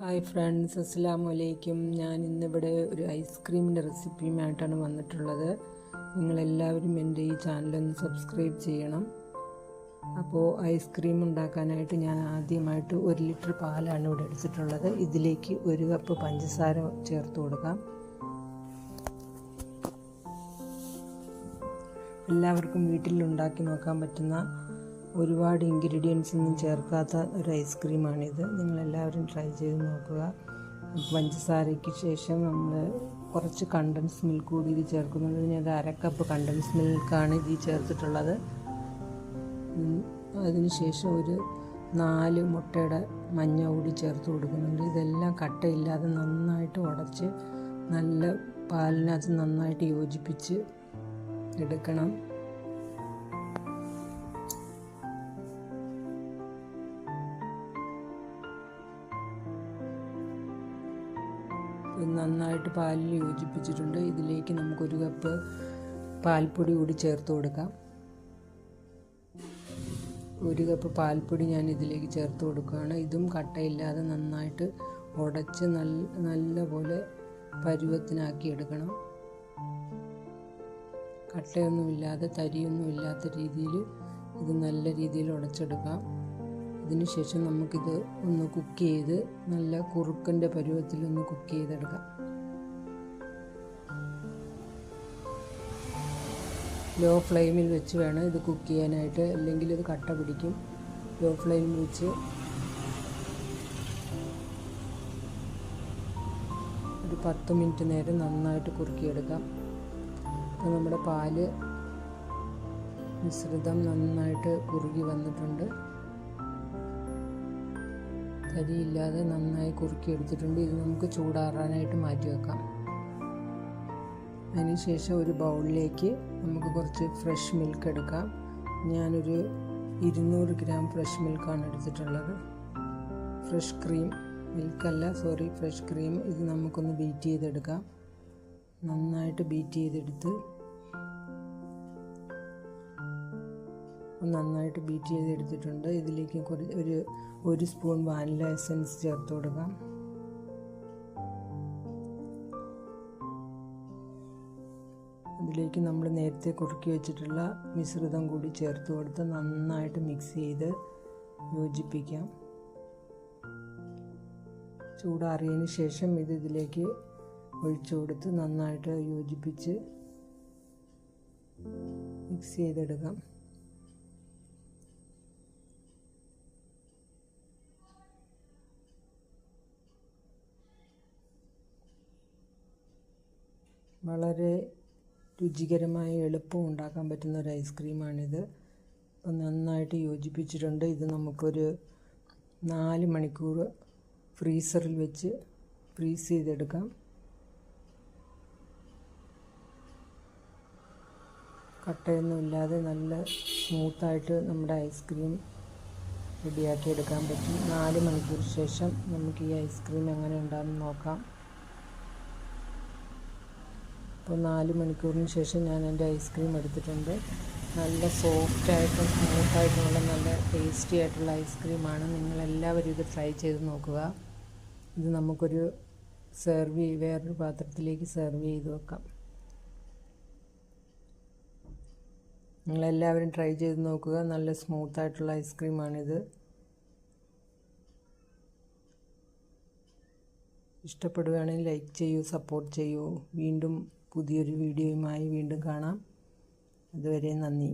Hi friends, അസ്സലാമു അലൈക്കും. ഞാൻ ഇന്നിവിടെ ഒരു ഐസ്ക്രീമിൻ്റെ റെസിപ്പിയുമായിട്ടാണ് വന്നിട്ടുള്ളത്. നിങ്ങളെല്ലാവരും എൻ്റെ ഈ ചാനലൊന്ന് സബ്സ്ക്രൈബ് ചെയ്യണം. അപ്പോൾ ഐസ്ക്രീം ഉണ്ടാക്കാനായിട്ട് ഞാൻ ആദ്യമായിട്ട് 1 ലിറ്റർ പാലാണ് ഇവിടെ എടുത്തിട്ടുള്ളത്. ഇതിലേക്ക് 1 കപ്പ് പഞ്ചസാര ചേർത്ത് കൊടുക്കാം. എല്ലാവർക്കും വീട്ടിൽ ഉണ്ടാക്കി നോക്കാൻ പറ്റുന്ന ഒരുപാട് ഇൻഗ്രീഡിയൻസ് ഒന്നും ചേർക്കാത്ത ഒരു ഐസ്ക്രീമാണിത്. നിങ്ങളെല്ലാവരും ട്രൈ ചെയ്ത് നോക്കുക. പഞ്ചസാരയ്ക്ക് ശേഷം നമ്മൾ കുറച്ച് കണ്ടൻസ് മിൽക്ക് കൂടി ഇത് ചേർക്കുന്നുണ്ട്. ഞാൻ 1/2 കപ്പ് കണ്ടൻസ് മിൽക്കാണ് ഇതിൽ ചേർത്തിട്ടുള്ളത്. അതിനുശേഷം ഒരു 4 മുട്ടയുടെ മഞ്ഞ കൂടി ചേർത്ത് കൊടുക്കുന്നുണ്ട്. ഇതെല്ലാം കട്ടയില്ലാതെ നന്നായിട്ട് ഉടച്ച് നല്ല പാലിനകത്ത് നന്നായിട്ട് യോജിപ്പിച്ച് എടുക്കണം. നന്നായിട്ട് പാലിൽ യോജിപ്പിച്ചിട്ടുണ്ട്. ഇതിലേക്ക് നമുക്ക് 1 കപ്പ് പാൽപ്പൊടി കൂടി ചേർത്ത് കൊടുക്കാം. 1 കപ്പ് പാൽപ്പൊടി ഞാൻ ഇതിലേക്ക് ചേർത്ത് കൊടുക്കുകയാണ്. ഇതും കട്ടയില്ലാതെ നന്നായിട്ട് ഉടച്ച് നല്ല പോലെ പരുവത്തിനാക്കി എടുക്കണം. കട്ടയൊന്നുമില്ലാതെ തരിയൊന്നുമില്ലാത്ത രീതിയിൽ ഇത് നല്ല രീതിയിൽ ഉടച്ചെടുക്കാം. അതിനുശേഷം നമുക്കിത് ഒന്ന് കുക്ക് ചെയ്ത് നല്ല കുറുക്കൻ്റെ പരുവത്തിലൊന്ന് കുക്ക് ചെയ്തെടുക്കാം. ലോ ഫ്ലെയിമിൽ വെച്ച് വേണം ഇത് കുക്ക് ചെയ്യാനായിട്ട്, അല്ലെങ്കിൽ ഇത് കട്ട പിടിക്കും. ലോ ഫ്ലെയിമിൽ വെച്ച് ഒരു 10 മിനിറ്റ് നേരം നന്നായിട്ട് കുറുക്കിയെടുക്കാം. അപ്പോൾ നമ്മുടെ പാല് മിശ്രിതം നന്നായിട്ട് കുറുകി വന്നിട്ടുണ്ട്. തരിയില്ലാതെ നന്നായി കുറുക്കിയെടുത്തിട്ടുണ്ട്. ഇത് നമുക്ക് ചൂടാറാനായിട്ട് മാറ്റി വെക്കാം. അതിനുശേഷം ഒരു ബൗളിലേക്ക് നമുക്ക് കുറച്ച് ഫ്രഷ് മിൽക്ക് എടുക്കാം. ഞാനൊരു 200 ഗ്രാം ഫ്രഷ് മിൽക്കാണ് എടുത്തിട്ടുള്ളത്. Fresh cream fresh cream. ഇത് നമുക്കൊന്ന് ബീറ്റ് ചെയ്തെടുക്കാം. നന്നായിട്ട് ബീറ്റ് ചെയ്തെടുത്ത് നന്നായിട്ട് ബീറ്റ് ചെയ്തെടുത്തിട്ടുണ്ട്. ഇതിലേക്ക് ഒരു സ്പൂൺ വാനില എസൻസ് ചേർത്ത് കൊടുക്കാം. അതിലേക്ക് നമ്മൾ നേരത്തെ കുറുക്കി വെച്ചിട്ടുള്ള മിശ്രിതം കൂടി ചേർത്ത് കൊടുത്ത് നന്നായിട്ട് മിക്സ് ചെയ്ത് യോജിപ്പിക്കാം. ചൂടാറിയതിന് ശേഷം ഇതിലേക്ക് ഒഴിച്ചു കൊടുത്ത് നന്നായിട്ട് യോജിപ്പിച്ച് മിക്സ് ചെയ്തെടുക്കാം. വളരെ രുചികരമായ എളുപ്പം ഉണ്ടാക്കാൻ പറ്റുന്ന ഒരു ഐസ്ക്രീമാണിത്. അപ്പം നന്നായിട്ട് യോജിപ്പിച്ചിട്ടുണ്ട്. ഇത് നമുക്കൊരു 4 മണിക്കൂർ ഫ്രീസറിൽ വെച്ച് ഫ്രീസ് ചെയ്തെടുക്കാം. കട്ടയൊന്നുമില്ലാതെ നല്ല സ്മൂത്തായിട്ട് നമ്മുടെ ഐസ്ക്രീം റെഡിയാക്കി എടുക്കാൻ പറ്റും. 4 മണിക്കൂർ ശേഷം നമുക്ക് ഈ ഐസ്ക്രീം എങ്ങനെ ഉണ്ടാകുമെന്ന് നോക്കാം. അപ്പോൾ 4 മണിക്കൂറിന് ശേഷം ഞാൻ എൻ്റെ ഐസ്ക്രീം എടുത്തിട്ടുണ്ട്. നല്ല സോഫ്റ്റായിട്ടും സ്മൂത്തായിട്ടുമുള്ള നല്ല ടേസ്റ്റി ആയിട്ടുള്ള ഐസ്ക്രീമാണ്. നിങ്ങളെല്ലാവരും ഇത് ട്രൈ ചെയ്ത് നോക്കുക. ഇത് നമുക്കൊരു വേറൊരു പാത്രത്തിലേക്ക് സെർവ് ചെയ്ത് വെക്കാം. നിങ്ങളെല്ലാവരും ട്രൈ ചെയ്ത് നോക്കുക. നല്ല സ്മൂത്തായിട്ടുള്ള ഐസ്ക്രീമാണിത്. ഇഷ്ടപ്പെടുകയാണെങ്കിൽ ലൈക്ക് ചെയ്യൂ, സപ്പോർട്ട് ചെയ്യൂ. വീണ്ടും പുതിയൊരു വീഡിയോയുമായി വീണ്ടും കാണാം. അതുവരെ നന്ദി.